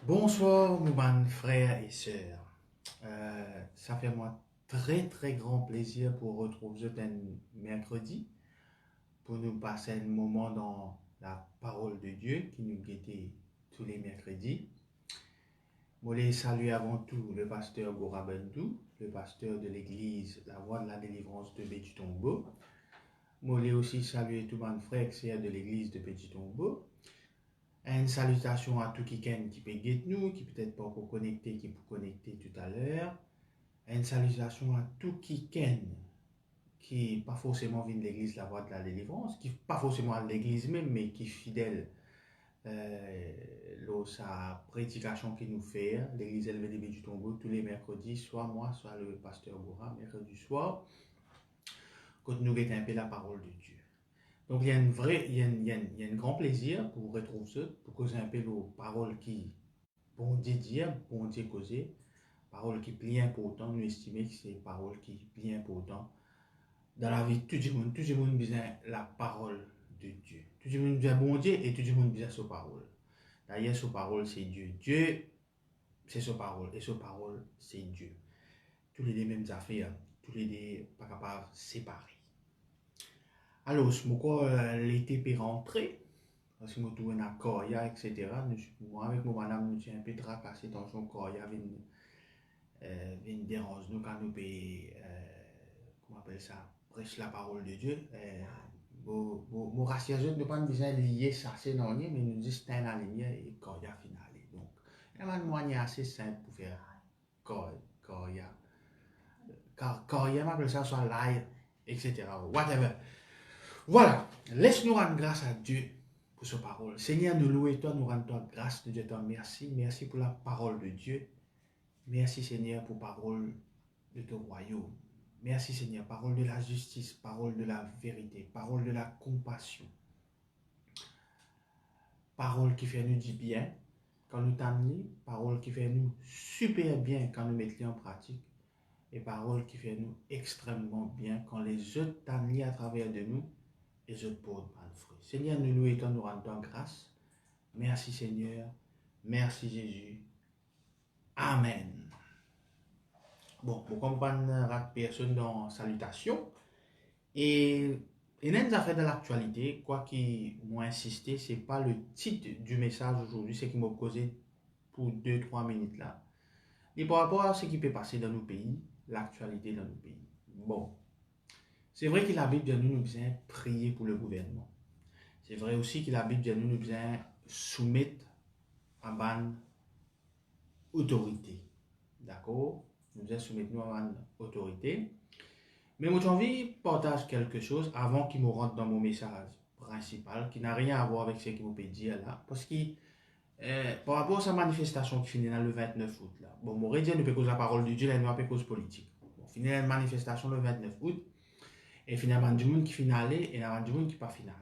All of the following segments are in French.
Bonsoir, mon frères et sœurs. Ça fait moi très grand plaisir pour retrouver vous un mercredi pour nous passer un moment dans la parole de Dieu qui nous guettait tous les mercredis. Je voulais saluer avant tout le pasteur Gora Bendou, le pasteur de l'église La Voix de la Délivrance de Petit Tombeau. Je voulais aussi saluer tous mes frères et sœurs de l'église de Petit Tombeau. Une salutation à tout qui peut guetter nous, qui peut-être pas pour connecter, qui peut connecter tout à l'heure. Une salutation à tout qui pas forcément vient de l'église La Voix de la Délivrance, qui pas forcément à l'église même, mais qui est fidèle sa prédication qu'il nous fait, l'église LVDB du Tombeau, tous les mercredis, soit moi, soit le pasteur Gora, mercredi soir, quand nous guettons un peu la parole de Dieu. Donc il y a un grand plaisir pour retrouver ça, pour causer un peu nos paroles qui, bon Dieu dire, bon Dieu causer, paroles qui plient important, nous estimons que c'est paroles qui plient important. Dans la vie, tout le monde a besoin de la parole de Dieu. Tout le monde a besoin de bon Dieu et tout le monde a besoin de sa parole. D'ailleurs, sa parole, c'est Dieu. Dieu, c'est sa parole. Et sa parole, c'est Dieu. Tous les mêmes affaires, tous les deux pas capables de séparer. Alors, je l'été peut rentrer, parce que je tourne à Koya, etc. Moi, avec mon madame, nous sommes un peu tracassés dans son Koya, vient déranger nous quand nous payons, comment on appelle ça, prêche la parole de Dieu. Mon racialisme ne pas besoin lier ça, c'est non, mais nous disons c'est la ligne et Koya finale. Donc, il y a un moyen assez simple pour faire Koya. Koya, on appelle ça soit live, etc. Whatever. Voilà, laisse-nous rendre grâce à Dieu pour sa parole. Seigneur, nous louons toi, nous rendons toi grâce de Dieu, toi merci. Merci pour la parole de Dieu. Merci Seigneur pour la parole de ton royaume. Merci Seigneur, parole de la justice, parole de la vérité, parole de la compassion. Parole qui fait nous du bien quand nous t'amenons, parole qui fait nous super bien quand nous mettons en pratique, et parole qui fait nous extrêmement bien quand les autres t'amenent à travers de nous et je porte pas de fruits. Seigneur, nous louons toi, nous rendons grâce. Merci Seigneur. Merci Jésus. Amen. Bon, pour comprendre personne dans salutation. Et il y a une affaire de l'actualité, quoi qui m'a insisté, c'est pas le titre du message aujourd'hui, c'est qui m'a causé pour 2-3 minutes là. Et par rapport à ce qui peut passer dans nos pays, l'actualité dans nos pays. Bon, c'est vrai que la Bible nous besoin prier pour le gouvernement. C'est vrai aussi que la Bible nous besoin soumettre à une autorité. D'accord? Nous devons soumettre à une autorité. Mais moi, j'ai envie de partager quelque chose avant qu'il me rentre dans mon message principal, qui n'a rien à voir avec ce que vous pouvez dire là. Parce que par rapport à sa manifestation qui finit le 29 août, là, bon, moi, je ne peux cause la parole de Dieu, là, nous pas cause politique. Bon, finit la manifestation le 29 août, et finalement, du monde qui finale, et il y a du monde qui pas finale.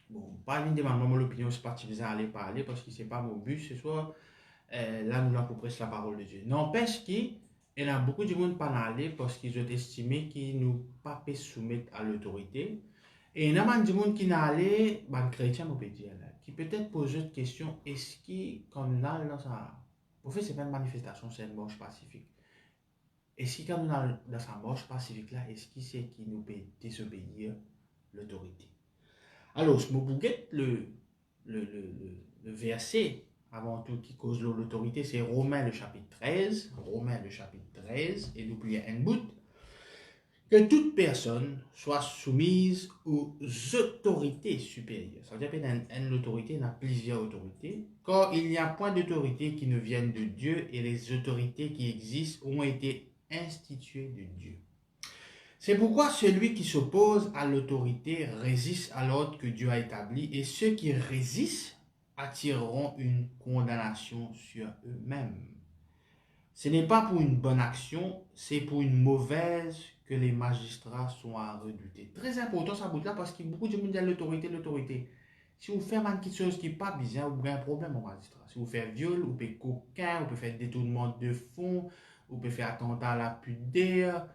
Bon, pas une demande mon opinion, c'est pas utiliser à aller parler, parce que c'est pas mon but ce soir. Là, nous là pour prêcher la parole de Dieu. N'empêche qu'il y a beaucoup de monde pas aller parce qu'ils ont estimé qu'ils nous pas pu soumettre à l'autorité. Et il y a des gens qui n'a allé, ben chrétien, on peut dire, là, qui peut-être pose une question, est-ce que quand on a dans sa... Pour faire, c'est pas une manifestation, c'est une marche pacifique. Est-ce que quand on a dans sa marche pacifique là, est-ce que c'est qui nous peut désobéir l'autorité? Alors, je me bouguette le verset avant tout qui cause l'autorité, c'est Romains le chapitre 13. Romains le chapitre 13, et n'oubliez un bout. Que toute personne soit soumise aux autorités supérieures. Ça veut dire qu'une autorité, il y a plusieurs autorités. Car il n'y a point d'autorité qui ne vienne de Dieu et les autorités qui existent ont été instituées de Dieu. C'est pourquoi celui qui s'oppose à l'autorité résiste à l'ordre que Dieu a établi et ceux qui résistent attireront une condamnation sur eux-mêmes. Ce n'est pas pour une bonne action, c'est pour une mauvaise que les magistrats sont à redouter. Très important ça bout là parce que beaucoup de gens disent l'autorité. Si vous faites quelque chose qui n'est pas bien, vous avez un problème au magistrat. Si vous faites viol, vous faites coquin, vous pouvez faire détournement de fonds, vous pouvez faire attentat à la pudeur,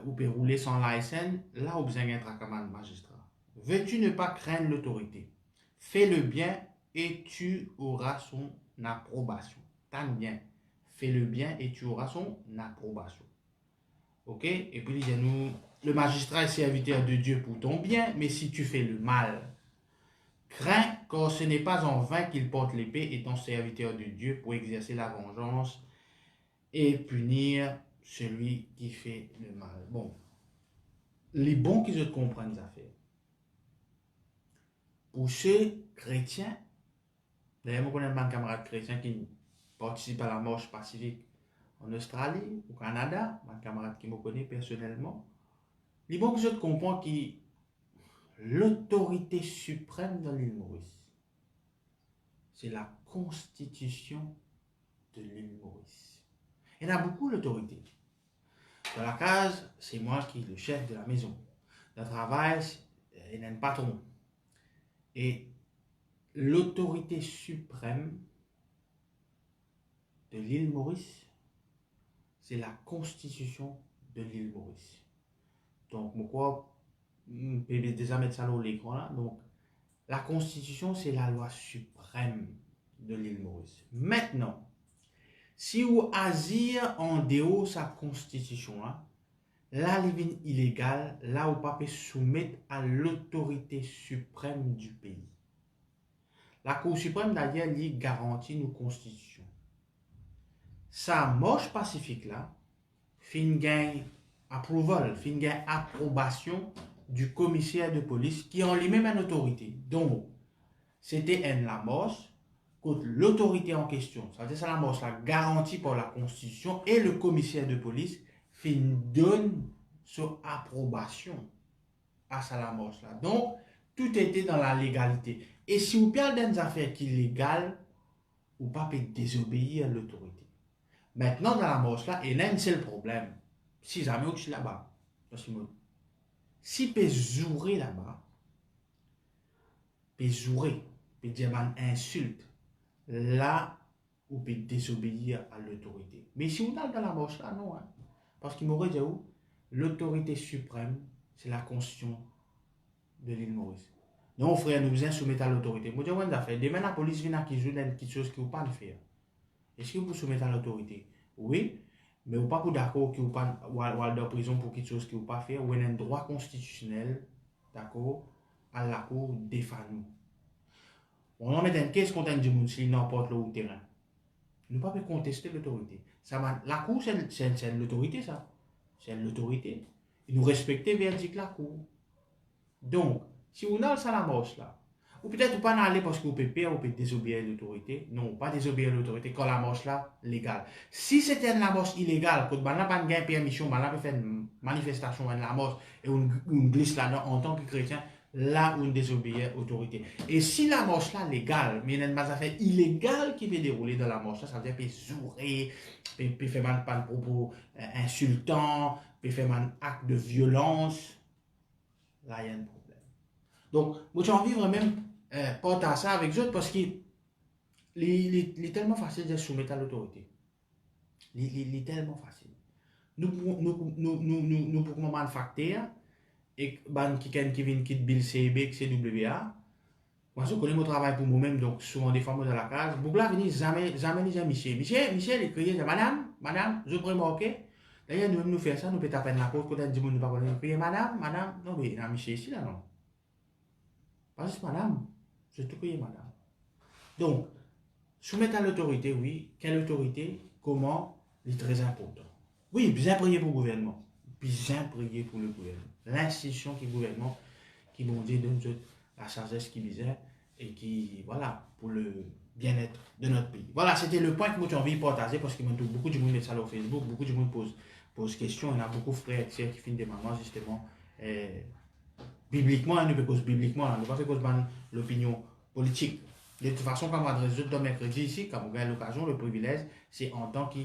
vous pouvez rouler sans licence, là vous avez un tracas de magistrat. Veux-tu ne pas craindre l'autorité? Fais le bien et tu auras son approbation. T'as bien. Fais le bien et tu auras son approbation. Ok? Et puis, il dit nous, le magistrat est serviteur de Dieu pour ton bien, mais si tu fais le mal, crains, car ce n'est pas en vain qu'il porte l'épée, étant serviteur de Dieu pour exercer la vengeance et punir celui qui fait le mal. Bon, les bons qui se comprennent ça fait. Pour ceux chrétiens, d'ailleurs, je connais un camarade chrétien qui participe à la marche pacifique en Australie, au Canada, un camarade qui me connaît personnellement. Les bons qui se comprennent qui l'autorité suprême dans l'île Maurice, c'est la constitution de l'île Maurice. Il y en a beaucoup l'autorité. Dans la case, c'est moi qui suis le chef de la maison. Dans le travail, il y a un patron. Et l'autorité suprême de l'île Maurice, c'est la constitution de l'île Maurice. Donc, pourquoi je peux déjà mettre ça dans l'écran là. Donc, la constitution, c'est la loi suprême de l'île Maurice. Maintenant, si vous agir en dehors sa constitution là, il illégal, là vous pas soumettre à l'autorité suprême du pays. La Cour suprême d'ailleurs lui garantit nos constitutions. Sa marche pacifique là, fin gain approval, fin gain approbation du commissaire de police qui en lui-même une autorité. Donc, c'était la marche contre l'autorité en question. C'est-à-dire que la marche là garantie par la Constitution et le commissaire de police fin donne son approbation à la marche là. Donc, tout était dans la légalité. Et si vous perdez des affaires qui sont légales, vous ne pouvez pas désobéir à l'autorité. Maintenant, dans la marche là, il y a un seul problème. Si jamais vous êtes là-bas, si vous pouvez jouer là-bas, vous pouvez jouer, vous pouvez dire une insulte, là, vous pouvez désobéir à l'autorité. Mais si vous êtes dans la marche là, non. Parce qu'il m'aurait dit où l'autorité suprême, c'est la constitution de l'île Maurice. Non, frère, nous besoin soumettre à l'autorité. Moi, je dis, ouais, demain, la police vient qui joue dans quelque chose que vous ne pouvez pas faire. Est-ce que vous soumettez à l'autorité? Oui, mais vous ne pouvez pas d'accord que vous pas aller en prison pour quelque chose que vous ne pouvez pas faire. Vous avez un droit constitutionnel, d'accord, à la cour défendre nous. On en met un caisse contre un monde si n'importe le terrain. Nous ne pouvons pas contester l'autorité. La cour, c'est l'autorité, ça. C'est l'autorité. Et nous respecter verdict la cour. Donc, si vous n'avez pas la marche là, ou peut-être pas aller parce que vous pouvez perdre, vous pouvez désobéir à l'autorité. Non, pas désobéir à l'autorité quand la marche là, légale. Si c'était une marche illégale, quand on n'a pas de permission, on peut faire une manifestation de la marche et on glisse là-dedans en tant que chrétien, là on désobéit à l'autorité. Et si la marche là légale, mais il y a une affaire illégale qui va dérouler dans la marche là, ça veut dire qu'il peut faire un propos insultant, peut faire un acte de violence, là il y a un problème. Donc, moi j'ai envie vraiment partager ça avec eux parce qu'il est tellement facile de se soumettre à l'autorité. Il est tellement facile. Nous pouvons manufacturer et qui vient quitter Bill CB, CWA. Moi, je connais mon travail pour moi-même, donc souvent des fois, moi dans la case. Bougla venir jamais Michel. Michel, il crie, madame, je pourrais marquer. D'ailleurs, nous faisons ça, nous peut taper la porte, quand on dit, nous ne pas crier, madame, non, mais Michel ici, là, non. Pas juste madame, je te prie madame. Donc, soumettre à l'autorité, oui. Quelle autorité? Comment? C'est très important. Oui, bien prier pour le gouvernement. Bien prier pour le gouvernement. L'institution qui gouverne, qui m'ont dit donne la sagesse qui disait et qui, voilà, pour le bien-être de notre pays. Voilà, c'était le point que moi j'ai envie de partager parce que beaucoup de gens mettent ça sur Facebook, beaucoup de gens posent questions. Il y en a beaucoup de frères et sœurs qui finissent des mamans justement. Bibliquement, nous poser bibliquement, nous ne pas faire cause de l'opinion politique. De toute façon, quand on adresse de mercredi ici, quand on a l'occasion, le privilège, c'est en tant que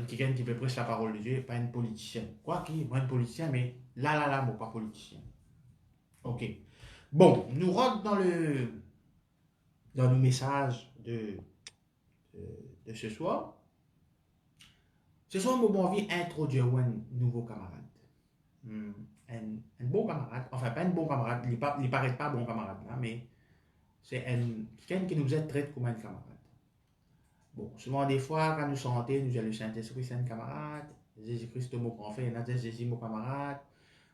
quelqu'un qui peut prêcher la parole de Dieu, pas un politicien. Quoi qu'il, moi un politicien, mais là, moi pas politicien. Ok. Bon, nous rentrons dans le message de ce soir. Ce soir, moi, j'ai envie d'introduire un nouveau camarade. Un bon camarade, enfin pas un bon camarade, il ne paraît pas bon camarade là, mais c'est quelqu'un qui nous aide traite comme un camarade. Bon, souvent des fois, quand nous sentons, nous avons le Saint-Esprit, c'est un camarade. Jésus-Christ, le mot qu'on fait, il y en a des Jésus, mon camarade.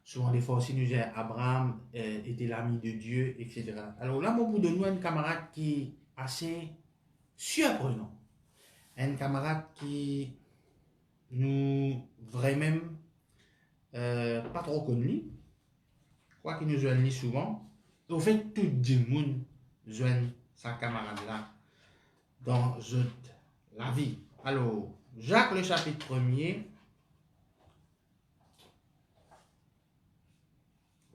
Souvent des fois aussi, nous avons Abraham, était l'ami de Dieu, etc. Alors là, moi, pour de nous, un camarade qui est assez surprenant. Un camarade qui nous vraiment pas trop connu, quoi qu'il nous joigne souvent. Au fait, tout le monde joigne sa camarade là dans la vie. Alors, Jacques le chapitre 1er.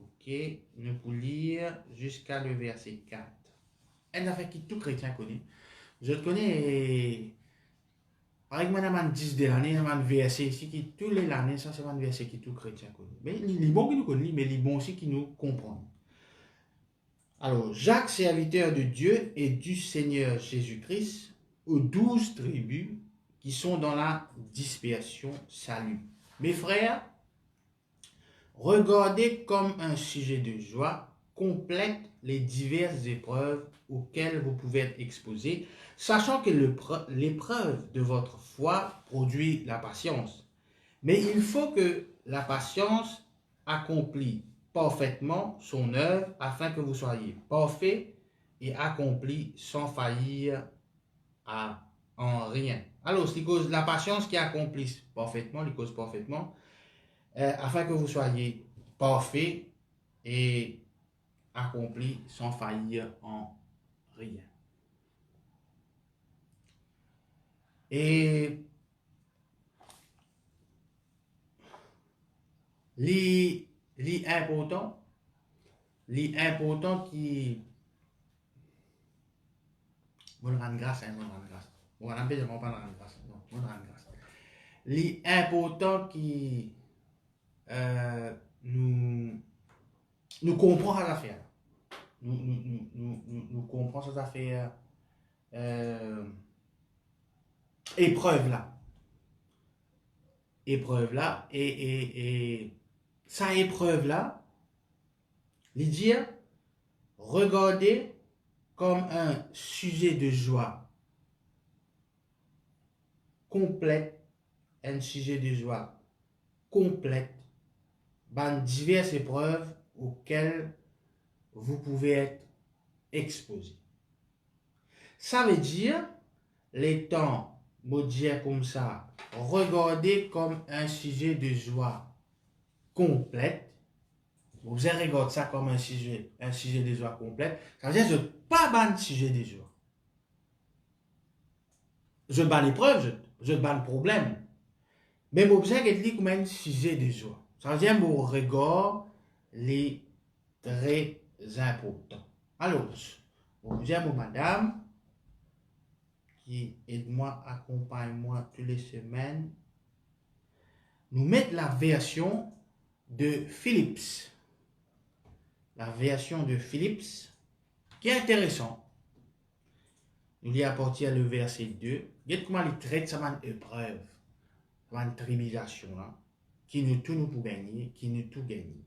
Ok, nous pouvons lire jusqu'à le verset 4. Un affaire qui tout chrétien connaît. Je connais. Par exemple, on a 10 de l'année, on a un verset ici qui, tous les années, ça c'est un verset qui tout chrétien connaît. Mais il est bon qui nous connaît, mais il est bon aussi qui nous comprend. Alors, Jacques, serviteur de Dieu et du Seigneur Jésus-Christ, aux 12 tribus qui sont dans la dispersion, salut. Mes frères, regardez comme un sujet de joie complète les diverses épreuves auxquelles vous pouvez être exposés, sachant que l'épreuve de votre foi produit la patience. Mais il faut que la patience accomplisse parfaitement son œuvre afin que vous soyez parfaits et accomplis sans faillir en rien. Alors, c'est cause la patience qui accomplisse parfaitement, les cause parfaitement, afin que vous soyez parfaits et accomplis sans faillir en rien. Et l'important qui vous rendre grâce, vous rendre grâce. Vous rendre pas rendre grâce. Non, vous rendre grâce. L'important qui nous comprend cette affaire. Nous comprenons cette affaire épreuve là. Épreuve là. Et sa épreuve là, il dit, regardez comme un sujet de joie complète, un sujet de joie complète, dans diverses épreuves auxquelles vous pouvez être exposé. Ça veut dire, les temps, vous dire comme ça, regardez comme un sujet de joie complète. Vous avez regardé ça comme un sujet de joie complète. Ça veut dire que je ne pas ban sujet de joie. Je ban l'épreuve, je ban le problème. Mais vous observez comme un sujet de joie. Ça veut dire que mon regard est très important. Alors, vous dire mon madame, qui aide-moi, accompagne-moi toutes les semaines, nous mettre la version de Phillips. La version de Phillips, qui est intéressant. Nous lui apportons le verset 2. Regardez comment il traite ça une épreuve, une tribulation, là, qui nous tout nous pour gagner, qui nous tout gagne.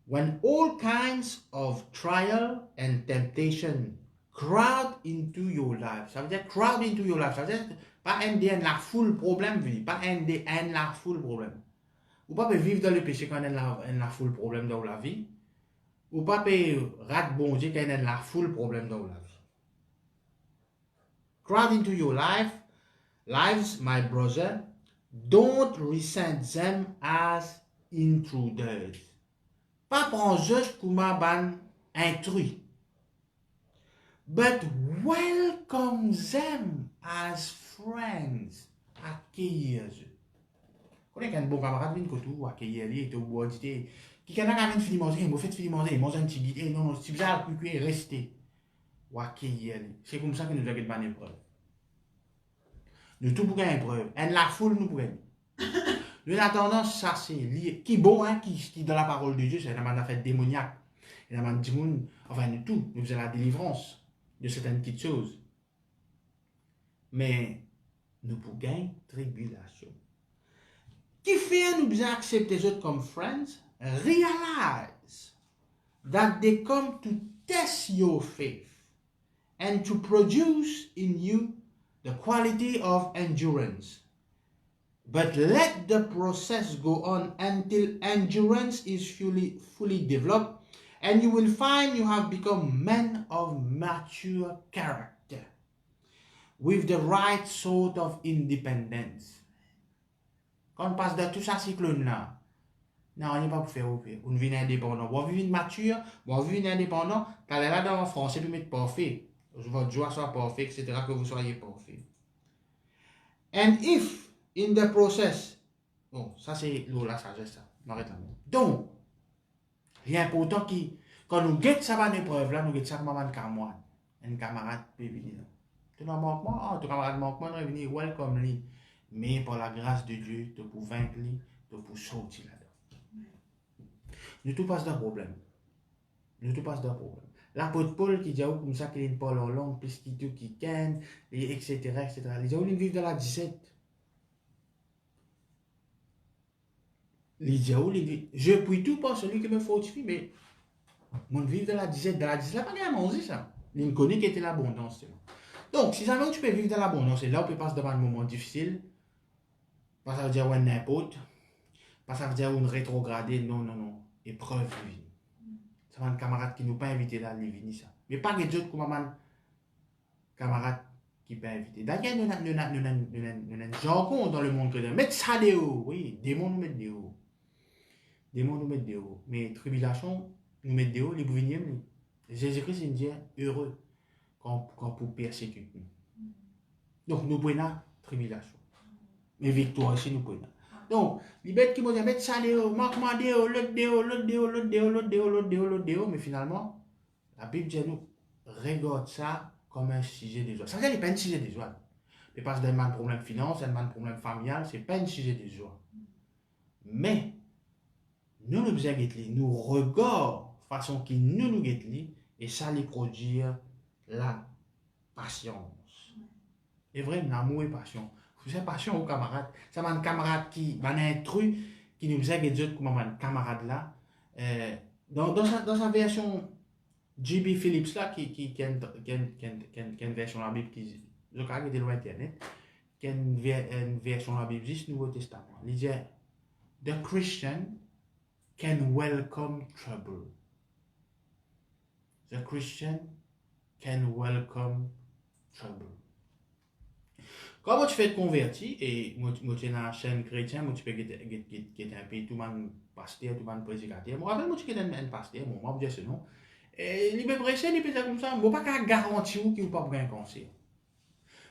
When all kinds of trial and temptation crowd into your life. Ça veut dire crowd into your life. Ça veut dire pas un la foule problème, pas un la foule problème. Ou pas vivre dans le péché quand on la foule problème dans la vie. Ou pas rat bon Dieu quand on la foule problème dans la vie. Crowd into your lives, my brother, don't resent them as intruders. Pas prendre juste comme un intrus. But welcome them as friends. Accueillir eux. Quand un bon camarade vient côté ou accueillir lui et au bois dit qui quand a fini manger, il m'a fait fini manger, il mange un petit guide, non c'est bizarre puis rester. Ou accueillir lui. C'est comme ça que nous avons une épreuve. Nous tout pour gagner épreuve. Et la foule nous pour gagner. Nous avons tendance ça c'est lié qui bon hein qui dans la parole de Dieu, c'est la affaire démoniaque. Et la man dit enfin nous tout, nous faisons la délivrance de certaines petites choses. Mais nous pour gagner tribulation. Qui fait nous bien accepter les autres comme friends? Realize that they come to test your faith and to produce in you the quality of endurance. But let the process go on until endurance is fully developed, and you will find you have become men of mature character, with the right sort of independence. Quand on passe de tout ça cyclone-là, non, on n'est pas pour faire au pire. On devient indépendant. On vit une mature, on vit une indépendant, t'allez là dans le français, puis mettre parfait. Votre joie soit parfait, etc., que vous soyez parfait. And if, in the process, bon, ça c'est la sagesse, ça. On arrête là. Donc, il est important que, quand nous guettons ça dans l'épreuve, là, nous guettons ça comme un camarade peut venir. Tu n'as manquement, ton camarade manquement, il venir welcome lui. Mais par la grâce de Dieu, tu peux vaincre lui, tu peux sortir là-dedans. Nous tout passe d'un problème. Nous tout passe d'un problème. L'apôtre Paul qui dit comme ça qu'il parle en langue, plus qu'il tout qui ken, etc., etc. Les gens ils vivent dans la 17. Les gens je puis tout par celui qui me fortifie, mais mon vivre dans la 17, dans la 17, pas bien manger ça. Il connaît qui était l'abondance. Donc, si jamais tu peux vivre dans l'abondance, et là on peut passer devant un moment difficile, pas ça veut dire un n'importe, pas ça veut dire une rétrogradée, non, non, non. Épreuve vie. Ça va un camarade qui nous pas invité là, il vient ça. Mais pas que d'autres comme un camarade qui peut inviter. D'ailleurs, nous avons un jargon dans le monde chrétien. Mettre ça dehors, oui, démons nous mettent dehors. Démons nous mettent dehors. Mais tribulation nous mettent dehors, les bouviers. Jésus-Christ, il dit heureux quand pour persécuter nous. Donc, nous prenons la tribulation. Mais victoire aussi, nous prenons. Donc, les bêtes qui vont dire, mettre ça dehors, manquement dehors, l'autre dehors, l'autre dehors, l'autre dehors, l'autre dehors, l'autre dehors, l'autre dehors. Mais finalement, la Bible dit nous, regarde ça comme un sujet de joie. Ça veut dire qu'il n'est pas un sujet de joie. Mais parce qu'il y a un problème financier, un problème familial, ce n'est pas un sujet de joie. Mais, nous nous besoin de nous regardons façon qui nous guette et ça lui produit la patience. Et vrai, l'amour et passion. Vous savez, passion aux camarades. C'est un camarade qui, un intrus qui nous besoin de comme un camarade là. Dans sa version J.B. Phillips là, qui a une version de la Bible qui, je crois qu'il est loin Internet, qui a une version de la Bible du Nouveau Testament. Il dit, The Christian can welcome trouble. The Christian can welcome trouble. Quand tu fais converti, et moi tu es dans la chaîne chrétienne, moi tu peux être un pays, tout le monde pasteur, tout le monde prédicateur. Moi, rappelle, moi tu es un pasteur, moi je dis ce nom. Et il peut prêcher, il peut dire comme ça, moi pas qu'à garantir qu'il n'y a pas de cancer.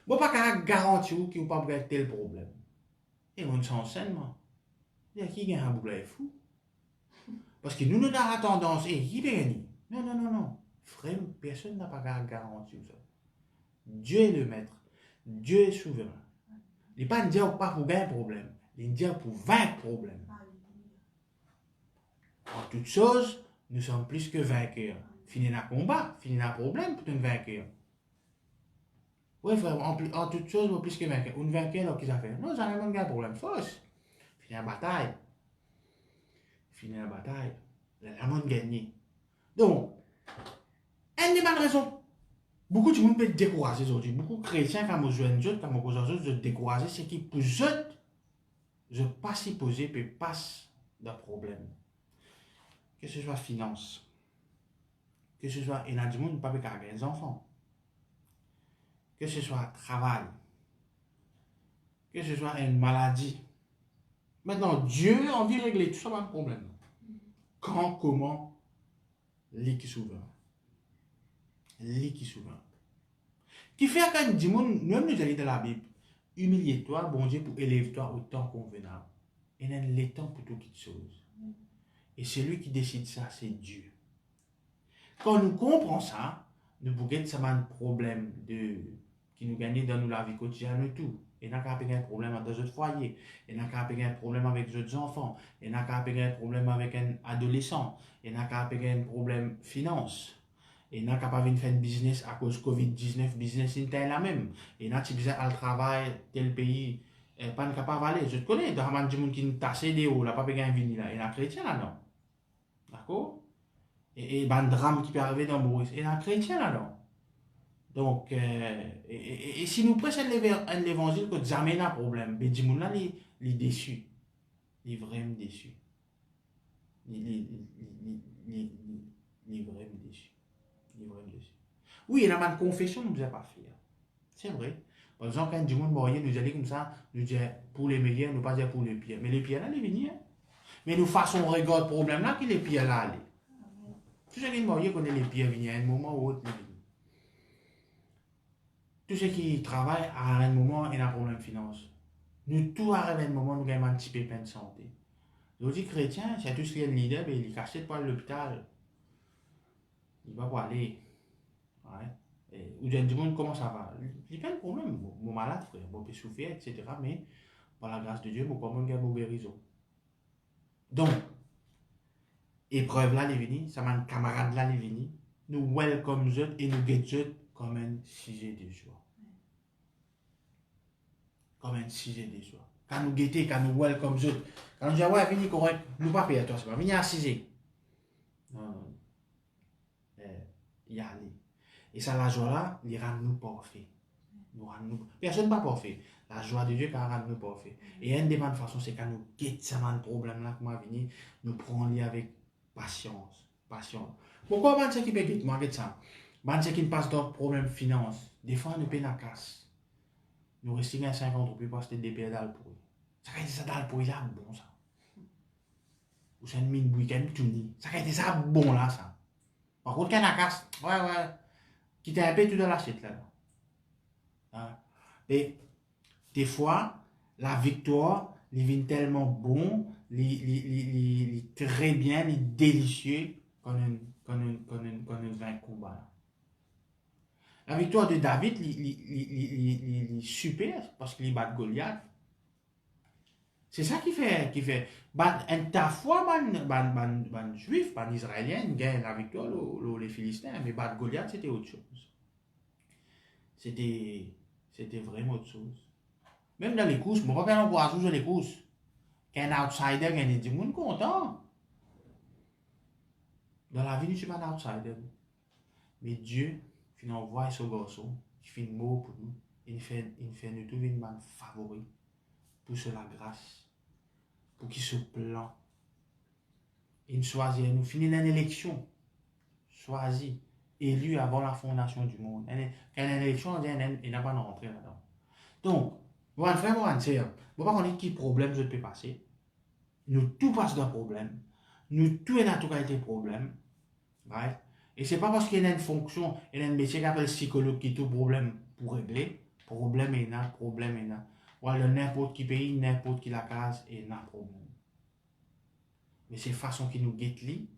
Moi pas qu'à garantir qu'il n'y a pas de tel problème. Et on s'enseigne, il y a qui gagne un boucle fou. Parce que nous avons tendance, et qui peut gagner? Non, non, non, non. Frère, personne n'a pas qu'à garantir ça. Dieu est le maître. Dieu est souverain. Il n'est pas dit pas pour gagner un problème. Il dit pour vaincre problème. En toutes choses, nous sommes plus que vainqueurs. Finir un combat, finir un problème pour un vainqueur. Oui, frère, en toutes choses, nous sommes plus que vainqueurs. Un vainqueur, alors qu'est-ce qu'il fait? Non, ça n'a pas de problème. Fausse. Finir la bataille. Finir la bataille. La monde gagner. Donc, une des bonnes raisons. Beaucoup de monde peut être découragé aujourd'hui. Beaucoup de chrétiens, quand je joue Dieu, quand je joue découragé, c'est qu'ils pour eux, je pas s'y poser, puis passe de problème. Que ce soit finance, que ce soit, il y a du monde pas gagner des enfants, que ce soit travail, que ce soit une maladie. Maintenant, Dieu a envie de régler tout ça, pas de problème. Quand, comment, lui qui souverain. Lui qui souverain. Qui fait qu'un du monde, nous nous allons dans la Bible, humilie-toi, bon Dieu, pour élève-toi au temps convenable. Et il y a le temps pour toutes choses. Et celui qui décide ça, c'est Dieu. Quand nous comprenons ça, nous pouvons ça un problème qui nous gagne dans la vie quotidienne tout. Et n'a qu'à un problème dans d'autres foyers, et n'a qu'à un problème avec d'autres enfants, et n'a qu'à un problème avec un adolescent, et n'a qu'à un problème finance. Et n'a qu'à pas venir faire un business à cause Covid-19, business interne la même. Et n'a besoin à travail tel pays, pas capable d'aller. Je te connais, dans le monde qui nous tasse des hauts, là, pas besoin de venir là. Et la chrétien là, non. D'accord? Et ben, drame qui peut arriver dans Maurice. Et un chrétien là-dedans. Donc, et si nous prêchons l'évangile, que jamais n'a problème. Mais dis-moi là, les déçus. Les vraiment déçus. Les vraiment déçus. Les vraiment déçus. Oui, il y a une confession, nous ne pas fait. C'est vrai. Par exemple, quand du monde moyen nous dit comme ça, nous dit pour les meilleurs, nous pas dire pour les pires. Mais les pires là, les venir. Mais nous faisons regarder le problème là, que les pires là aller. Tout ce qui est moyen connaît les pires venir à un moment ou autre. Tout ce qui travaille à un moment et un problème de finance. Nous, tout à un moment, nous avons un petit pépin de santé. Nous dit chrétien, c'est tout ce qui est leader, mais il est caché pour l'hôpital. Il va pas aller. Ouais. Ou bien du monde, comment ça va? Il n'y a pas de problème. Mon malade, frère, bon, peut souffrir, etc. Mais par la grâce de Dieu, mon comment gagner mon guérison. Donc, épreuve là, les vini, ça m'a un camarade là, les vini. Nous welcome eux et nous get eux comme un sujet de joie. Comme un sujet de joie. Quand nous guettons, quand nous welcome eux, quand nous disons, ouais, vini correct, nous pas payer à toi, c'est pas, vini à 6. Non, non. Y aller. Et ça, la joie là, il rend nous parfaits. Personne n'est pas parfait. La joie de Dieu, qui rend nous parfaits. Et une des bonnes façons, c'est quand nous guettons ce problème là, comment venir, nous prenons avec patience. Patience. Pourquoi on sait qui peut guetter, moi, ça? On sait qui passe dans le problème de finance. Des fois, nous payons la casse. Nous restons à 50 roupies parce que des payes dans le pourri. Ça a été ça dans le pourri là, bon ça. Ou c'est une mine week-end, tout dit. Ça a été ça bon là, ça. Par contre, quand la casse, ouais. Qui t'a un peu tout dans l'assiette là. Hein? Et des fois, la victoire, il vient tellement bon, il très bien, il est délicieux quand on vainc le combat. La victoire de David, il est super parce qu'il bat Goliath. C'est ça qui fait. Ta fois, ban juif, ban israélien, gagne la victoire, les Philistins, mais bat Goliath, c'était autre chose. C'était vraiment autre chose. Même dans les courses, je ne peux pas encourager sur les courses. Qu'un outsider gagne du monde content. Dans la vie, je ne suis pas un outsider. Mais Dieu, il envoie ce garçon, qui fait un mot pour nous. Il fait nous trouver une man favori pour sur la grâce, pour qu'il se plan. Il choisit, nous finit une élection. Choisi, élu avant la fondation du monde. Quand il y a une élection, il n'a pas rentré là-dedans. Donc, bon, frère, bon, c'est, on va pas connaître quel problème je peux passer. Nous tout passe d'un problème. Nous tout est dans tout qualité de problème. Right? Et c'est pas parce qu'il y a une fonction, il y a un métier qui appelle psychologue qui tout problème pour régler. Problème est là, problème est là. Ou alors n'importe qui pays, n'importe qui la case et n'a problème. Mais c'est façon qui nous guette li,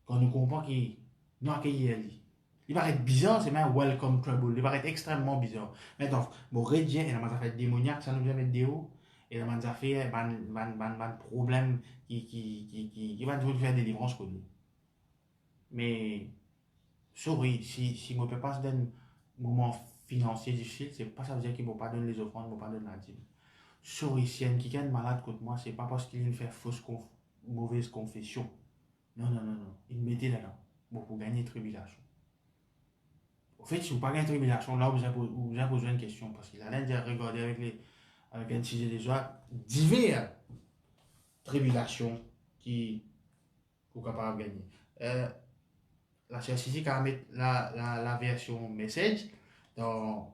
quand nous comprenons qu'il nous accueille li. Il va être bizarre, c'est même welcome trouble. Il va être extrêmement bizarre. Maintenant, bon, redien, il a fait démoniaque, ça nous vient mettre des hauts. Et il a fait un problème qui va nous faire des livrances connues. Mais, sorry, si je ne peux pas se donner un moment financier difficile, c'est pas ça veut dire qu'il ne vont pas donner les offrandes, il ne vont pas donner la dîme. Sorry, si quelqu'un est malade contre moi, c'est pas parce qu'il fait mauvaise confession. Non. Il mettait là-dedans. Bon, pour gagner tribulation. En fait, si vous ne pas gagner tribulation, là, vous avez posé une question. Parce qu'il a l'air de regarder avec un sujet déjà divers tribulations qui sont capables de gagner. La cherche ici, quand mettre la version message, dans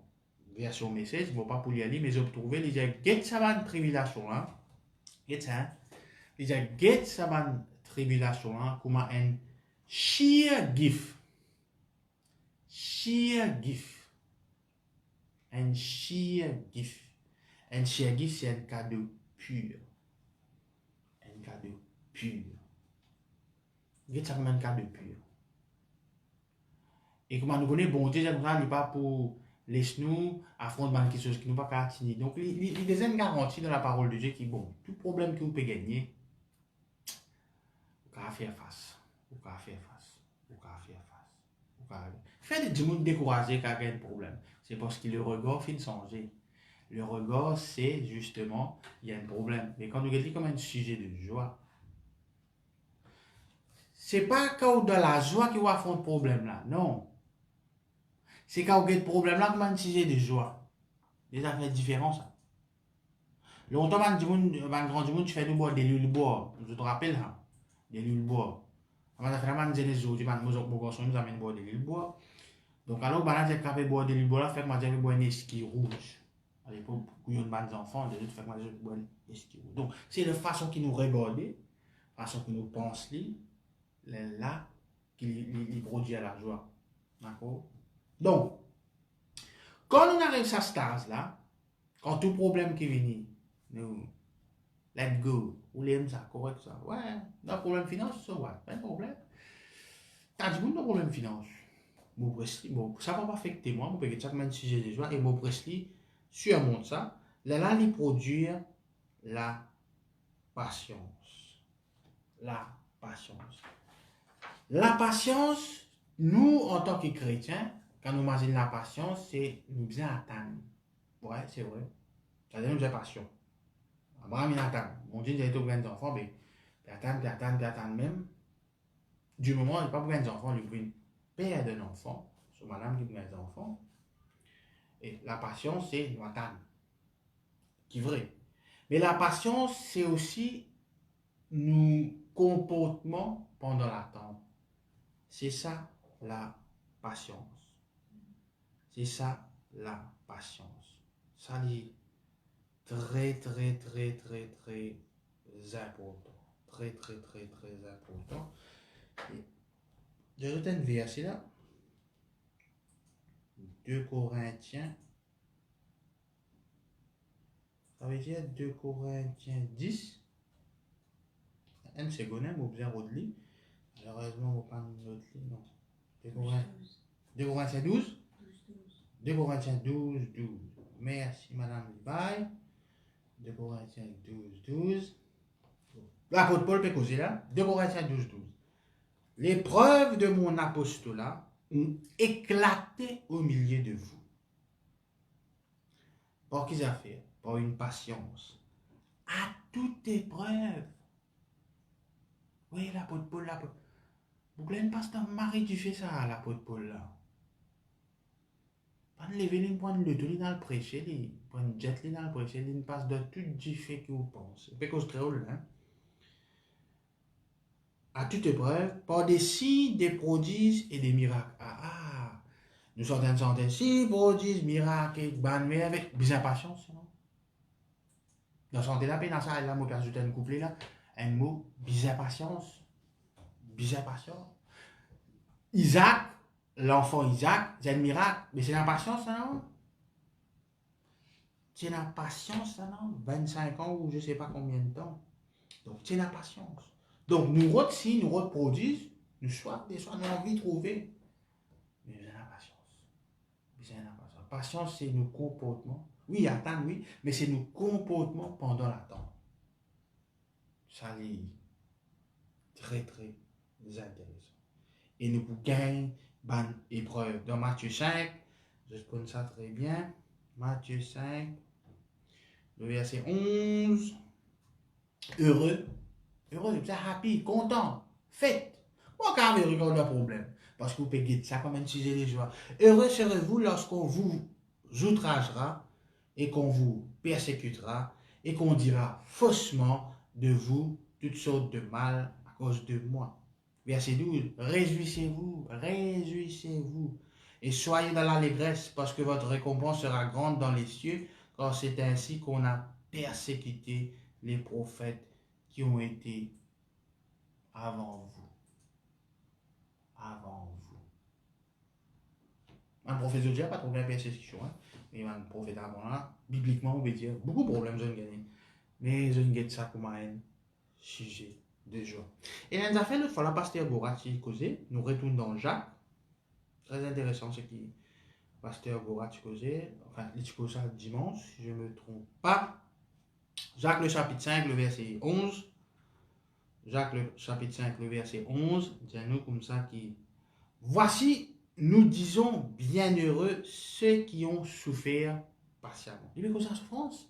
version message, je ne vais pas pour y aller, mais je vais trouver, il y a get ça tribulation là. Get ça. Il y a get ça tribulation là, comme un sheer gift. Sheer gift. Un sheer gift. Un sheer gift, c'est un cadeau pur. Un cadeau pur. Get ça comme un cadeau pur. Et comme nous connaissons, bon Dieu, il n'est pas pour laisser nous affronter quelque chose qui nous pas qu'à atteindre. Donc, il y a une garantie dans la parole de Dieu qui, bon, tout problème que vous pouvez gagner, vous pouvez faire face. Vous pouvez faire face. Vous pouvez faire face. Faites des gens découragés quand il y a un problème. C'est parce que le regard fait changer. Le regard, c'est justement, il y a un problème. Mais quand nous regardons comme un sujet de joie, c'est pas quand dans la joie qui va affronter le problème là, non. C'est quand vous avez des problèmes là, comment utiliser de joie. Des affaires différentes, ça. Longtemps, grand du monde, tu fais du bois, des l'huile bois. Je te rappelle, hein, des l'huile bois. Avant de faire la manne, les autres, mon garçon nous amène boire de l'huile bois. Donc, alors, j'ai capé boire de l'huile bois là, fait que moi, j'ai boire un esquille rouge. À l'époque, il y a des enfants, des autres, fait que moi, j'ai boire un esquille rouge. Donc, c'est la façon qui nous regarde, la façon qui nous pense, là, qui produit à la joie. D'accord? Donc, quand on arrive à ce stade-là, quand tout problème qui vient, nous, let go, ou l'aime ça, correct ça. Ouais, dans le problème finance, ça, ouais, pas de problème. T'as dit, bon, problème finance. Mon Presley, bon, ça va pas affecter moi, mon peut chaque même sujet de joie, et mon Presley, surmonte ça. Là, il produit la patience. La patience. La patience, nous, en tant que chrétiens, quand nous imaginons la patience, c'est nous bien attendre. Ouais, c'est vrai. Ça donne nous avons patience. Abraham, il attend. Mon Dieu, il a été plein d'enfants, mais il attend même. Du moment où il n'y a pas plein d'enfants, il y a père d'un enfant, c'est madame qui a des enfants. Et la patience, c'est nous attendre. Qui est vrai. Mais la patience, c'est aussi nos comportements pendant l'attente. C'est ça la patience. C'est ça la patience. Ça est très, très, très, très, très important. Très, très, très, très important. Je retiens un verset là. 2 Corinthiens. Ça veut dire 2 Corinthiens 10. Un second, vous bien redire. Malheureusement, vous pas notre ligne, non. 2 Corinthiens 12. 2 Corinthiens 12, 12. Merci, Madame Libaye. 2 Corinthiens 12, 12. L'apôtre Paul peut causer là. 2 Corinthiens 12, 12. Les preuves de mon apostolat ont éclaté au milieu de vous. Par qu'ils a fait? Par une patience. À toute épreuve. Oui, l'apôtre Paul, l'apôtre. Vous voulez une pasteur Marie, tu fais ça, l'apôtre Paul là. Pas de lever, prendre le tout, il a le prêcher, il prend une jet, il a le prêcher, il passe de tout du fait que vous pensez. C'est cause créole, hein. À toute épreuve, par des signes, des prodiges et des miracles. Nous sommes en train de signes, prodiges, miracles, bonnes merveilles, bien patience, non? Dans santé la paix, dans ça, là, moi, j'ai ajouté un couplet là, un mot, bien patience. Bien patience. Isaac, l'enfant Isaac, c'est un miracle, mais c'est la patience, non? C'est la patience, non? 25 ans ou je ne sais pas combien de temps. Donc, c'est la patience. Donc, nous aussi, nous reproduisons, nous soit des fois, nous avons envie de trouver. Mais c'est la patience. C'est la patience. La patience, c'est nos comportements. Oui, attendre, oui, mais c'est nos comportements pendant l'attente. Ça, c'est très, très intéressant. Et nous gagnons une épreuve. Dans Matthieu 5, je connais ça très bien. Matthieu 5, le verset 11. Heureux, vous êtes happy, content, faites. Moi, quand vous regardez le problème, parce que vous pouvez ça comme un sujet de joie. Heureux serez-vous lorsqu'on vous outragera et qu'on vous persécutera et qu'on dira faussement de vous toutes sortes de mal à cause de moi. Verset 12. Réjouissez-vous, réjouissez-vous et soyez dans l'allégresse parce que votre récompense sera grande dans les cieux, car c'est ainsi qu'on a persécuté les prophètes qui ont été avant vous. Avant vous. Un prophète de Dieu, pas de problème de persécution. Hein? Mais un prophète avant là, bibliquement, on peut dire, beaucoup de problèmes, je ne gagne. Mais je ne gagne ça comme un sujet de joie. Et nous avons fait l'autre fois, la pasteur Borat qui causait, nous retournons dans Jacques. Très intéressant ce qui pasteur Borat qui causait. Enfin, il cause ça dimanche, si je ne me trompe pas. Jacques le chapitre 5, le verset 11. Jacques le chapitre 5, le verset 11, dis-nous comme ça qui... Voici, nous disons bienheureux ceux qui ont souffert patiemment. Il veut cause la souffrance.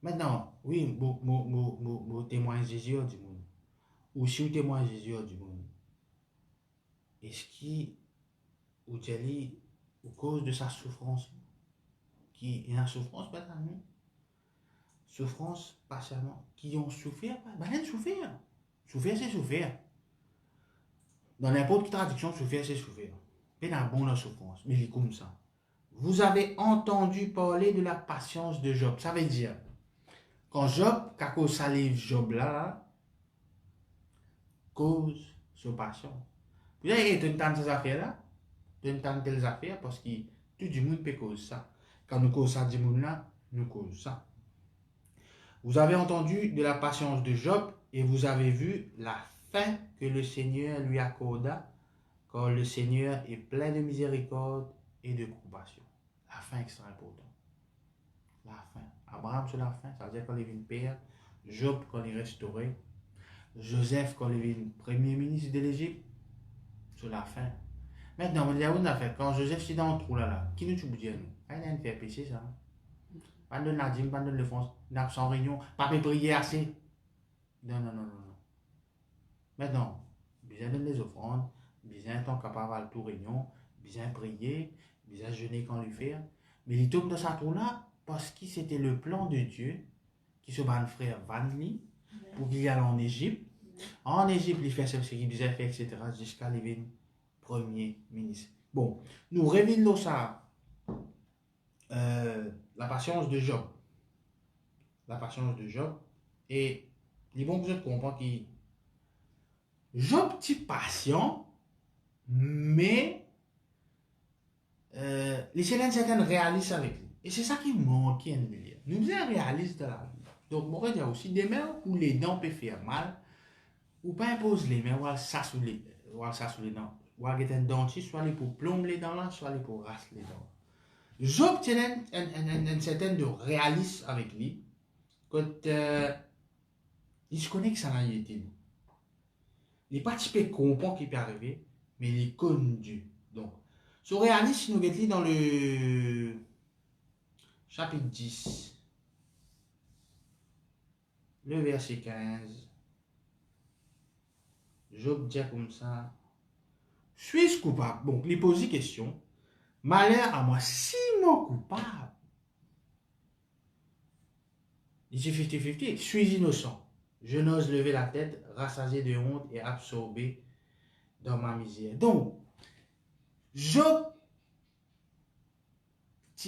Maintenant, oui, mon témoin Jésus dit, ou si vous témoignez Jésus du monde, est-ce qu'il ou dit à cause de sa souffrance, qui est en souffrance, pas d'amis, souffrance patiemment, qui ont souffert, ben ils souffert. Souffrir, c'est souffrir. Dans n'importe quelle traduction, souffrir, c'est souffrir. Mais dans bon la souffrance, mais il est comme ça. Vous avez entendu parler de la patience de Job. Ça veut dire, quand Job, quand ça livre Job là, cause sa patience. Vous avez une tante ces affaires là, une tante telles affaires parce que tout le monde peut cause ça. Quand nous cause ça du monde là, nous cause ça. Vous avez entendu de la patience de Job et vous avez vu la fin que le Seigneur lui accorda, car le Seigneur est plein de miséricorde et de compassion. La fin est extrêmement importante. La fin. Abraham sur la fin, ça veut dire quand il vient père, Job quand il est restauré, Joseph quand il vient premier ministre de l'Égypte, sur la fin. Maintenant, on a fait, quand Joseph est dans le trou là, qui nous dit nous? Il a fait péché ça. Pas de Nadim, pas de Le France, n'a sans réunion, pas de prier assez. Non. Maintenant, bien donner les offrandes, bien temps capable de tout réunion, bien prier, bien jeûner quand lui faire. Mais il tombe dans sa trou là parce que c'était le plan de Dieu qui se bat frère Vanli pour qu'il aille en Égypte. En Égypte, il fait ce qu'il disait faire, etc. jusqu'à l'arrivée premier ministre. Bon, nous révélons ça. La patience de Job. La patience de Job. Et il est bon que vous compreniez que Job est patient, mais les certaines réalistes avec lui. Et c'est ça qui manque à nous lire. Nous sommes réalistes dans la vie. Donc, moi, je dis aussi, des mains où les dents peuvent faire mal, ou pas imposer les mains, ou ça sous les dents. Ou avoir un dentiste, soit les pour plomber les dents là, soit les pour raser les dents. Job tient une certaine de réalisme avec lui, quand il se connaît que ça n'a été. Il n'est pas typé comprend qui peut arriver, mais il est connu. Donc, ce réalisme, nous avons dans le chapitre 10, le verset 15. Job dit comme ça, suis-je coupable? Bon, il pose une question. Malheur à moi, si moi coupable. Il dit 50-50, suis innocent. Je n'ose lever la tête, rassasié de honte et absorbé dans ma misère. Donc, Job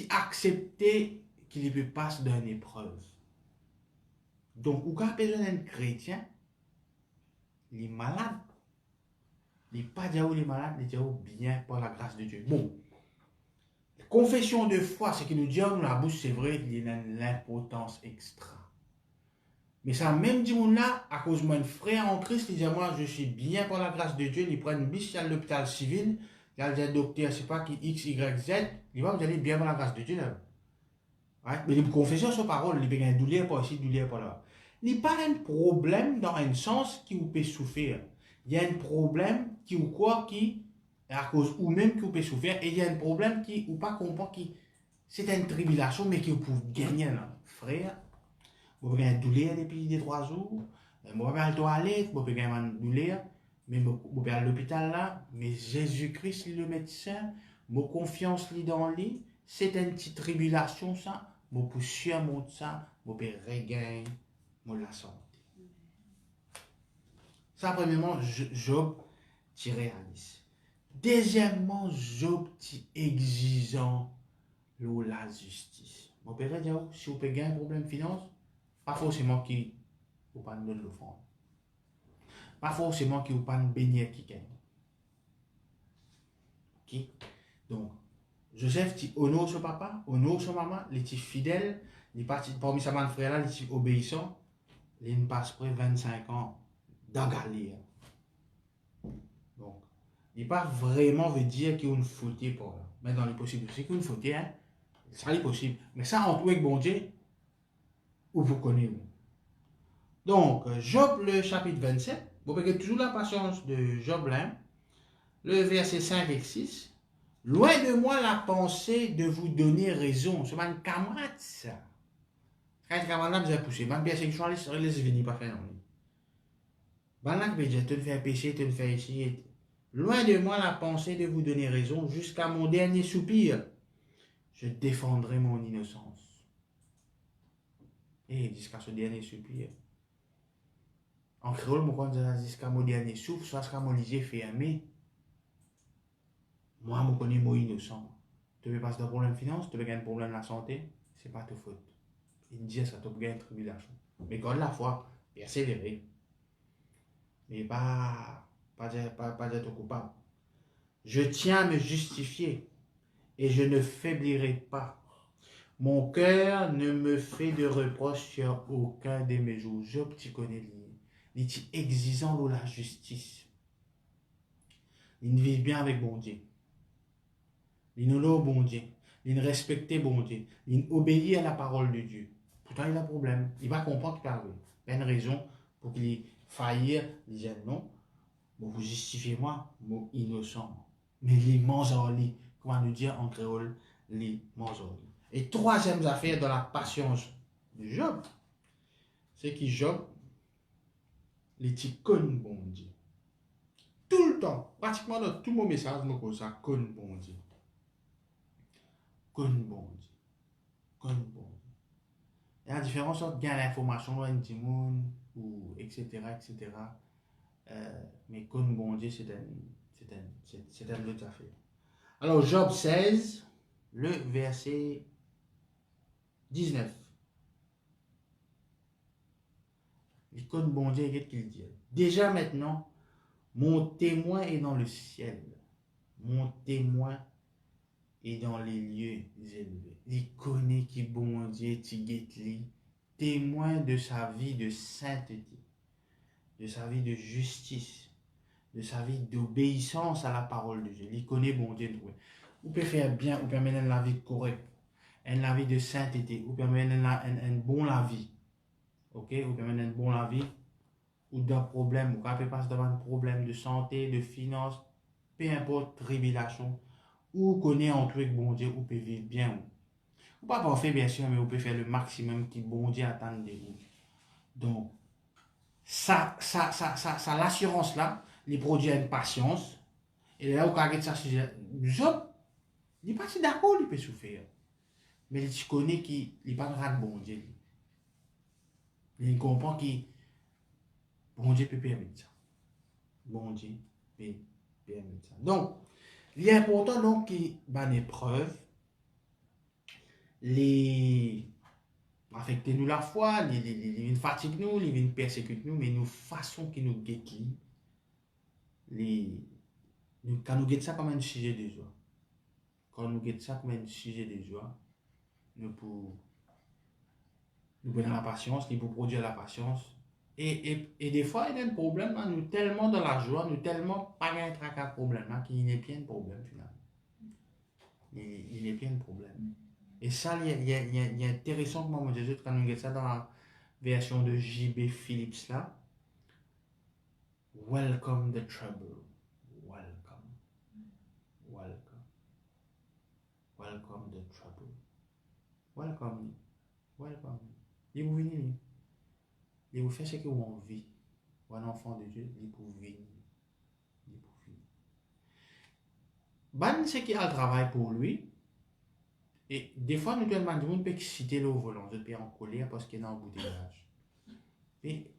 a accepté qu'il peut passer dans une épreuve. Donc, ou quand besoin d'un chrétien, il est malade. Il n'est pas déjà il est malade, il est déjà bien par la grâce de Dieu. Bon, confession de foi, c'est que nous disons la bouche, c'est vrai, il y a l'importance extra. Mais ça même dit là, à cause de mon frère en Christ, il dit moi, je suis bien par la grâce de Dieu, il prend une biche à l'hôpital civil, il a un docteur, je ne sais pas qui, X, Y, Z, il va vous aller bien par la grâce de Dieu là. Ouais? Mais il confession sur parole, il a une douleur par ici, douleur par là. Il n'y a pas un problème dans un sens qui vous peut souffrir. Il y a un problème qui ou quoi qui, à cause ou même qui vous peut souffrir, et il y a un problème qui ou pas comprend qui, c'est une tribulation, mais qui vous pouvez gagner là. Frère, vous pouvez avoir une douleur depuis des 3 jours, vous pouvez aller à la toilette, vous pouvez avoir une douleur, mais vous pouvez aller à l'hôpital là, mais Jésus-Christ, le médecin, mon confiance dans lui, c'est une petite tribulation ça, vous pouvez surmonter ça, vous pouvez regagner la santé. Ça, premièrement, Job, tu réalises. Deuxièmement, Job, tu exigeant la justice. Mon père dit, si vous pouvez gagner un problème de finance, pas forcément qui vous pas de l'offrande. Pas forcément qui vous pas de bénir qui gagne. Ok? Donc, Joseph, tu honore son papa, honore son maman, il est fidèle, il est parti parmi sa main frère là, il est obéissant, il passe près 25 ans dans Galilée. Donc, il n'est pas vraiment veut dire qu'il y a une faute pour là. Mais dans les possibles, c'est qu'il y a une faute, hein? Ça est possible. Mais ça, en tout avec bon Dieu, où vous connaissez. Donc, Job, le chapitre 27, vous voyez toujours la patience de Job là, le verset 5 et 6. Loin de moi la pensée de vous donner raison. C'est un camarade, ça. Quand un camarade vous a poussé, même bien sexualiste, laissez venir pas faire non. Balak veut dire, te faire pécher, te faire ici. Loin de moi la pensée de vous donner raison, jusqu'à mon dernier soupir, je défendrai mon innocence. Et jusqu'à ce dernier soupir. En créole, moi, quand je dis jusqu'à mon dernier souffle, soit jusqu'à mon lisier fermé, moi, je connais mon innocent. Tu veux passer de problème de finance, tu veux gagner un problème de la santé, c'est pas ta faute. Il dit ça, tu veux gagner une tribulation. Mais quand la foi, persévérer. Mais pas d'être coupable. Je tiens à me justifier et je ne faiblirai pas. Mon cœur ne me fait de reproche sur aucun de mes jours. Job, tu connais lui. Il est exigeant de la justice. Il vit bien avec bon Dieu. Il ne l'obéit bon Dieu. Il respecte bon Dieu. Il obéit à la parole de Dieu. Pourtant, il a un problème. Il va comprendre qu'il a une raison pour qu'il faille. Il dit non. Bon, vous justifiez moi, mon innocent. Mais les mangeoli, comment nous dire en créole, les mangeoli. Et troisième affaire dans la patience de Job, c'est que Job, il connaît bon Dieu. Tout le temps, pratiquement dans tout mon message, je me ça, connaît bon Dieu. Connaît bon Dieu. Connaît bon Dieu. Il y a différentes sortes de gains d'informations, ou etc. etc. Mais connaît bon Dieu, c'est un autre affaire. Alors, Job 16, le verset 19. Il connaît bon Dieu, qu'est-ce qu'il dit? Déjà maintenant, mon témoin est dans le ciel. Mon témoin est dans les lieux élevés. Il connaît qui bon Dieu, Tigitli, témoin de sa vie de sainteté, de sa vie de justice, de sa vie d'obéissance à la parole de Dieu. Il connaît bon Dieu. Vous pouvez faire bien, vous pouvez mener la vie correcte, une vie de sainteté, vous pouvez mener une bonne la vie. Ok, vous pouvez mener une bonne la vie, ou d'un problème, ou quand passer devant un problème de santé, de finances, peu importe, tribulation, ou connaît un truc bon Dieu, vous pouvez vivre bien. Ou pas parfait, bien sûr, mais vous pouvez faire le maximum qui bon Dieu attend de vous. Donc, ça l'assurance là, les produit une patience, et là, vous avez ça, Job, il n'est pas si d'accord, il peut souffrir. Mais il connaît qu'il n'est pas grand bon Dieu. Il comprend que bon Dieu peut permettre ça. Bon Dieu peut permettre ça. Donc, il est important donc qu'il y ait une épreuve, les affecter nous la foi, les fatigue nous, les persécute nous, mais nous façon qui nous guette quand nous guette ça comme un sujet de joie. Quand nous guette ça comme un sujet de joie, nous pouvons la patience, nous pouvons produire la patience. Et des fois, il y a un problème, nous tellement dans la joie, nous tellement pas un tracas problème, qu'il n'y a pas de problème finalement. Il n'y a pas de problème. Et ça, il y a intéressant comment Jésus, quand nous regardons ça dans la version de J.B. Phillips là. Welcome the trouble. Welcome. Welcome. Welcome the trouble. Welcome. Welcome. Il vous venir. Il vous fait ce que vous avez envie. Ou un enfant de Dieu, il vous venir. Il vous venir. Ban, c'est qu'il a le travail pour lui. Et des fois, nous tellement de monde peut exciter le volant, je peux en colère parce qu'il y a un embouteillage. Et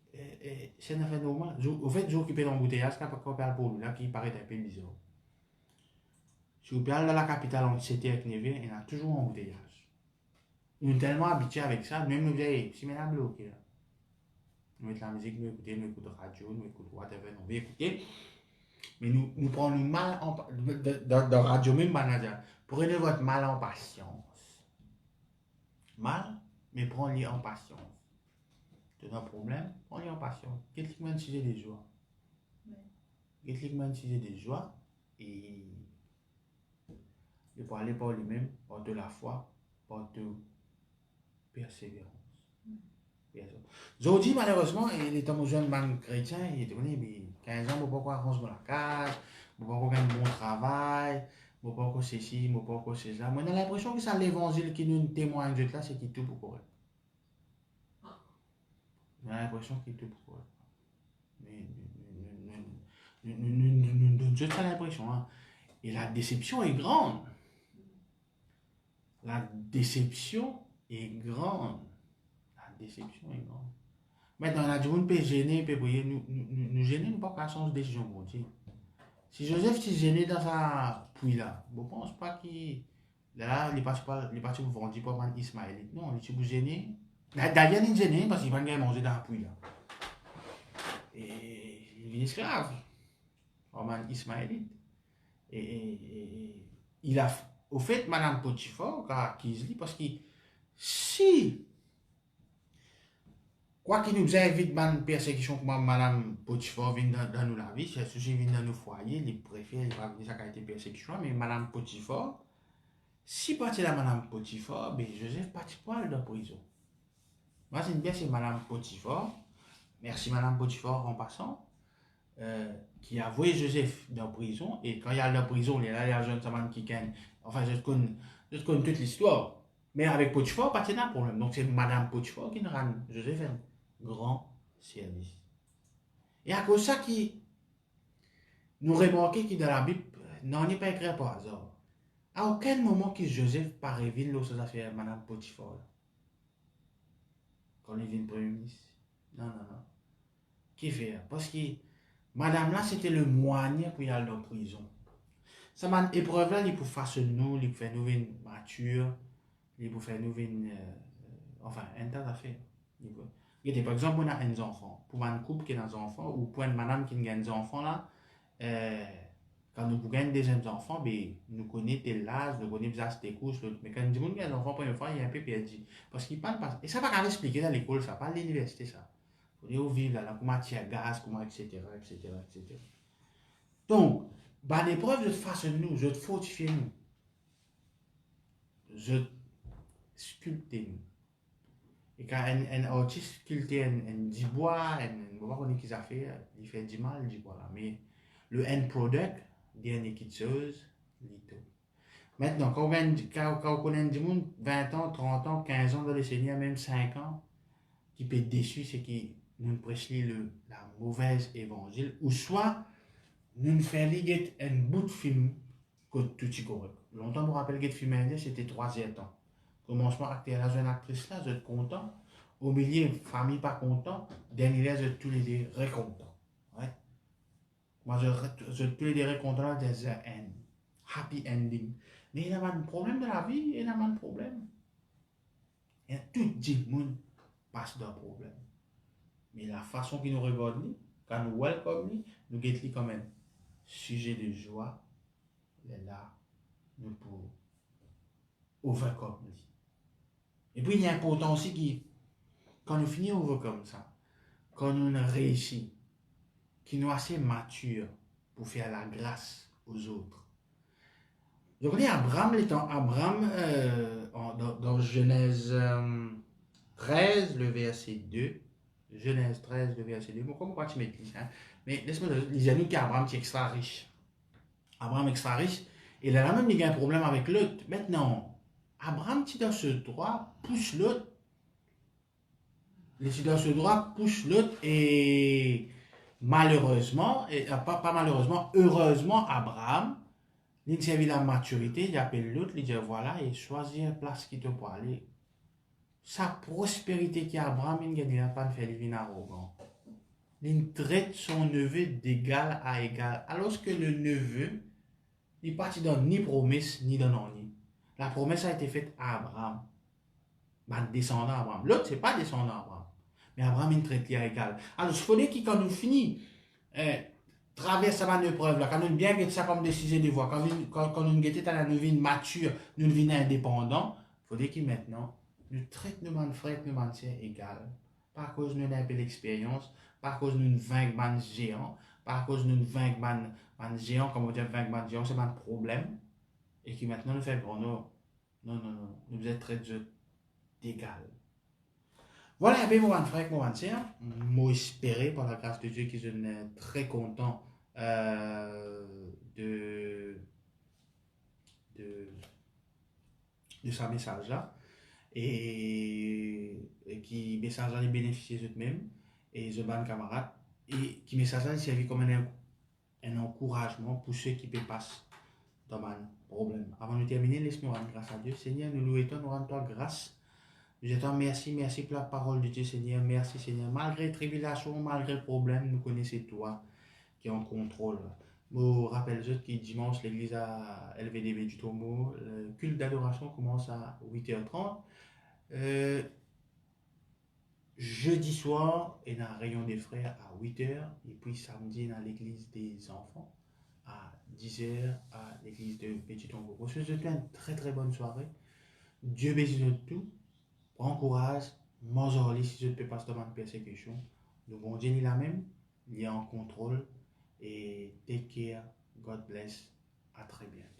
c'est un affaire normal. Au fait, j'occupe l'embouteillage quand on parle pour lui, là, qui paraît un peu bizarre. Si vous parlez dans la capitale entre Sété et Nevers, il y a toujours un embouteillage. Nous sommes tellement habitués avec ça, même nous disons, si maintenant bloqué là. Nous mettons la musique, nous écoutons la radio, nous écoutons whatever, nous écoutons. Mais nous prenons mal en dans radio même manager. Prenez votre mal en patience. Mal, mais prenez-le en patience. Tu as un problème, prenez-le en patience. Quelqu'un m'a sujet des joies. Quelqu'un m'a sujet des joies et il peut aller par lui-même, par de la foi, par de persévérance. Aujourd'hui, malheureusement, il est un jeune chrétien, il est donné 15 ans, pourquoi arrange la case, pourquoi gagner un bon travail, pourquoi ceci, pourquoi c'est ça. Moi, j'ai l'impression que c'est l'évangile qui nous témoigne de là, c'est qu'il tout pour correct. J'ai l'impression qu'il tout pour correct. Mais nous donne juste l'impression. Hein. Et la déception est grande. La déception est grande. La déception est grande. Maintenant, la on peut gêner, peut nous gêner, nous pas qu'à son décision, bon Dieu. Si Joseph s'est gêné dans sa pouille là, je ne pense pas qu'il. Là, il est parti pour vendre pour un Ismaélite. Non, il est pour gêner. D'ailleurs, il est gêné parce qu'il va pas manger dans la pouille là. Et il est esclave. Un Ismaélite. Et il a. Au fait, Madame Potiphar, car qui se dit, parce que si. Quoi qu'il nous évite une persécution comme Madame Potiphar vient dans nos la vie, si elle vient dans nos foyers, il préfère, il va venir ça a été persécution, mais Madame Potiphar, si parti là Madame Potiphar, ben Joseph parti pas dans la prison. Moi, c'est bien, c'est Madame Potiphar, merci Madame Potiphar en passant, qui a envoyé Joseph dans la prison, et quand il y a la prison, il y a la jeune femme qui gagne, enfin, je connais toute l'histoire, mais avec Potiphar, pas de problème. Donc, c'est Madame Potiphar qui nous rend Joseph un grand service. Et à cause de ça, qui nous remarquons que dans la Bible, non, n'est pas écrit par hasard. À aucun moment que Joseph pas révélé l'autre affaire Madame Potiphar. Quand il vient premier ministre. Non. Qui fait? Parce que Madame là, c'était le moyen pour y aller en prison. Ça m'a épreuve là, il pour façonner nous, il pour faire nous une mature, il pour faire nous une. Enfin, un tas d'affaires. Par exemple, on a un enfant. Pour un couple qui a des enfants, ou pour une madame qui a des enfants là, quand nous avons des enfants, ben, nous connaissons tes l'âge, nous connaissons tes couches, mais quand nous avons des enfants pour une fois, il est un peu perdu. Parce qu'il parle pas. Et ça, pas qu'à expliquer dans l'école, ça, pas à l'université, ça. Il faut vivre là, comment tu as gaz, comment, etc. Donc, bah, l'épreuve, je te façonne nous, je te fortifie nous, je te sculpte nous. Et quand un artiste sculpte un bois, on va connaître qu'ils a fait, il fait du mal, il dit voilà. Mais le end product, dernier qui chose, lito. Maintenant, quand on connaît du monde, 20 ans, 30 ans, 15 ans dans le Seigneur, même 5 ans, qui peut être déçu, c'est qu'il nous prêche la mauvaise évangile, ou soit nous faisons un bout de film que tout est correct. Longtemps, je me rappelle que le film indien, c'était 3e temps. Commencement, acteur, la jeune actrice là, je suis content. Au milieu, famille pas content. Dernier, je suis tous les deux récontents. Ouais. Moi, je suis tous les deux récontents, there's an end. Happy ending. Mais il y a pas de problème dans la vie, il y a pas de problème. Et tout le monde passe d'un problème. Mais la façon qu'il nous regarde, quand nous welcome, nous guettons quand même. Sujet de joie, là, nous pouvons overcome. Et puis, il est important aussi que, quand nous finissons comme ça, quand nous réussissons, qu'ils nous assez matures pour faire la grâce aux autres. Donc, on est Abraham, dans Genèse 13, le verset 2. Genèse 13, le verset 2. Bon, pourquoi tu mets ça? Mais laisse-moi dire, nous qu'Abraham est extra riche. Abraham est extra riche. Et là, même, il y a un problème avec l'autre. Maintenant, Abraham, qui dans ce droit, pousse l'autre. Les dans ce droit pousse l'autre et malheureusement, et pas malheureusement, heureusement, Abraham, il servi la maturité, il appelle l'autre, il dit voilà, et choisis une place qui te peut aller. Sa prospérité qui Abraham, il n'a pas fait le arrogant. Il traite son neveu d'égal à égal, alors que le neveu, il n'est parti dans ni promesse, ni dans non. La promesse a été faite à Abraham. Descendant Abraham. L'autre, ce n'est pas descendant Abraham. Mais Abraham, il traite à égal. Alors, il faudrait qu'il, quand nous finissons, traverse cette épreuve là, quand nous bien que ça comme décision de voir, quand nous guettons dans la nouvelle mature, nous devenons indépendants, il faudrait qu'il maintenant, nous traite nos frères, nos sœurs égal. Pas à cause de nous n'avons pas l'expérience, pas à cause de nous vaincre man géant, pas à cause de nous vaincre man géant, comme on dit vaincre man géant, c'est un problème. Et qui maintenant nous fait bon, non, nous devons traiter d'égal. Voilà un peu mon frère, mon sœur. Moi, espéré par la grâce de Dieu que je suis très content de ce message-là. Et qui message-là bénéficie eux-mêmes et je ban camarade. Et qui message-là servi comme un encouragement pour ceux qui passent dans un problème. Avant de terminer, laisse-nous rendre grâce à Dieu. Seigneur, nous louons, nous rendons toi grâce. Nous disons merci, merci pour la parole de Dieu, Seigneur. Merci, Seigneur. Malgré tribulation, malgré problème, nous connaissons toi qui est en contrôle. Je rappelle juste que dimanche, l'église à LVDB du Tombeau, le culte d'adoration commence à 8h30. Jeudi soir, il y a un rayon des frères à 8h. Et puis samedi, dans l'église des enfants à 10h à l'église de Petit Tombeau. Je vous souhaite une très très bonne soirée. Dieu bénisse nous tout. Prends courage. Mange si je ne peux pas se demander persécution. Le bon Dieu, il est la même. Il est en contrôle. Et take care. God bless. À très bientôt.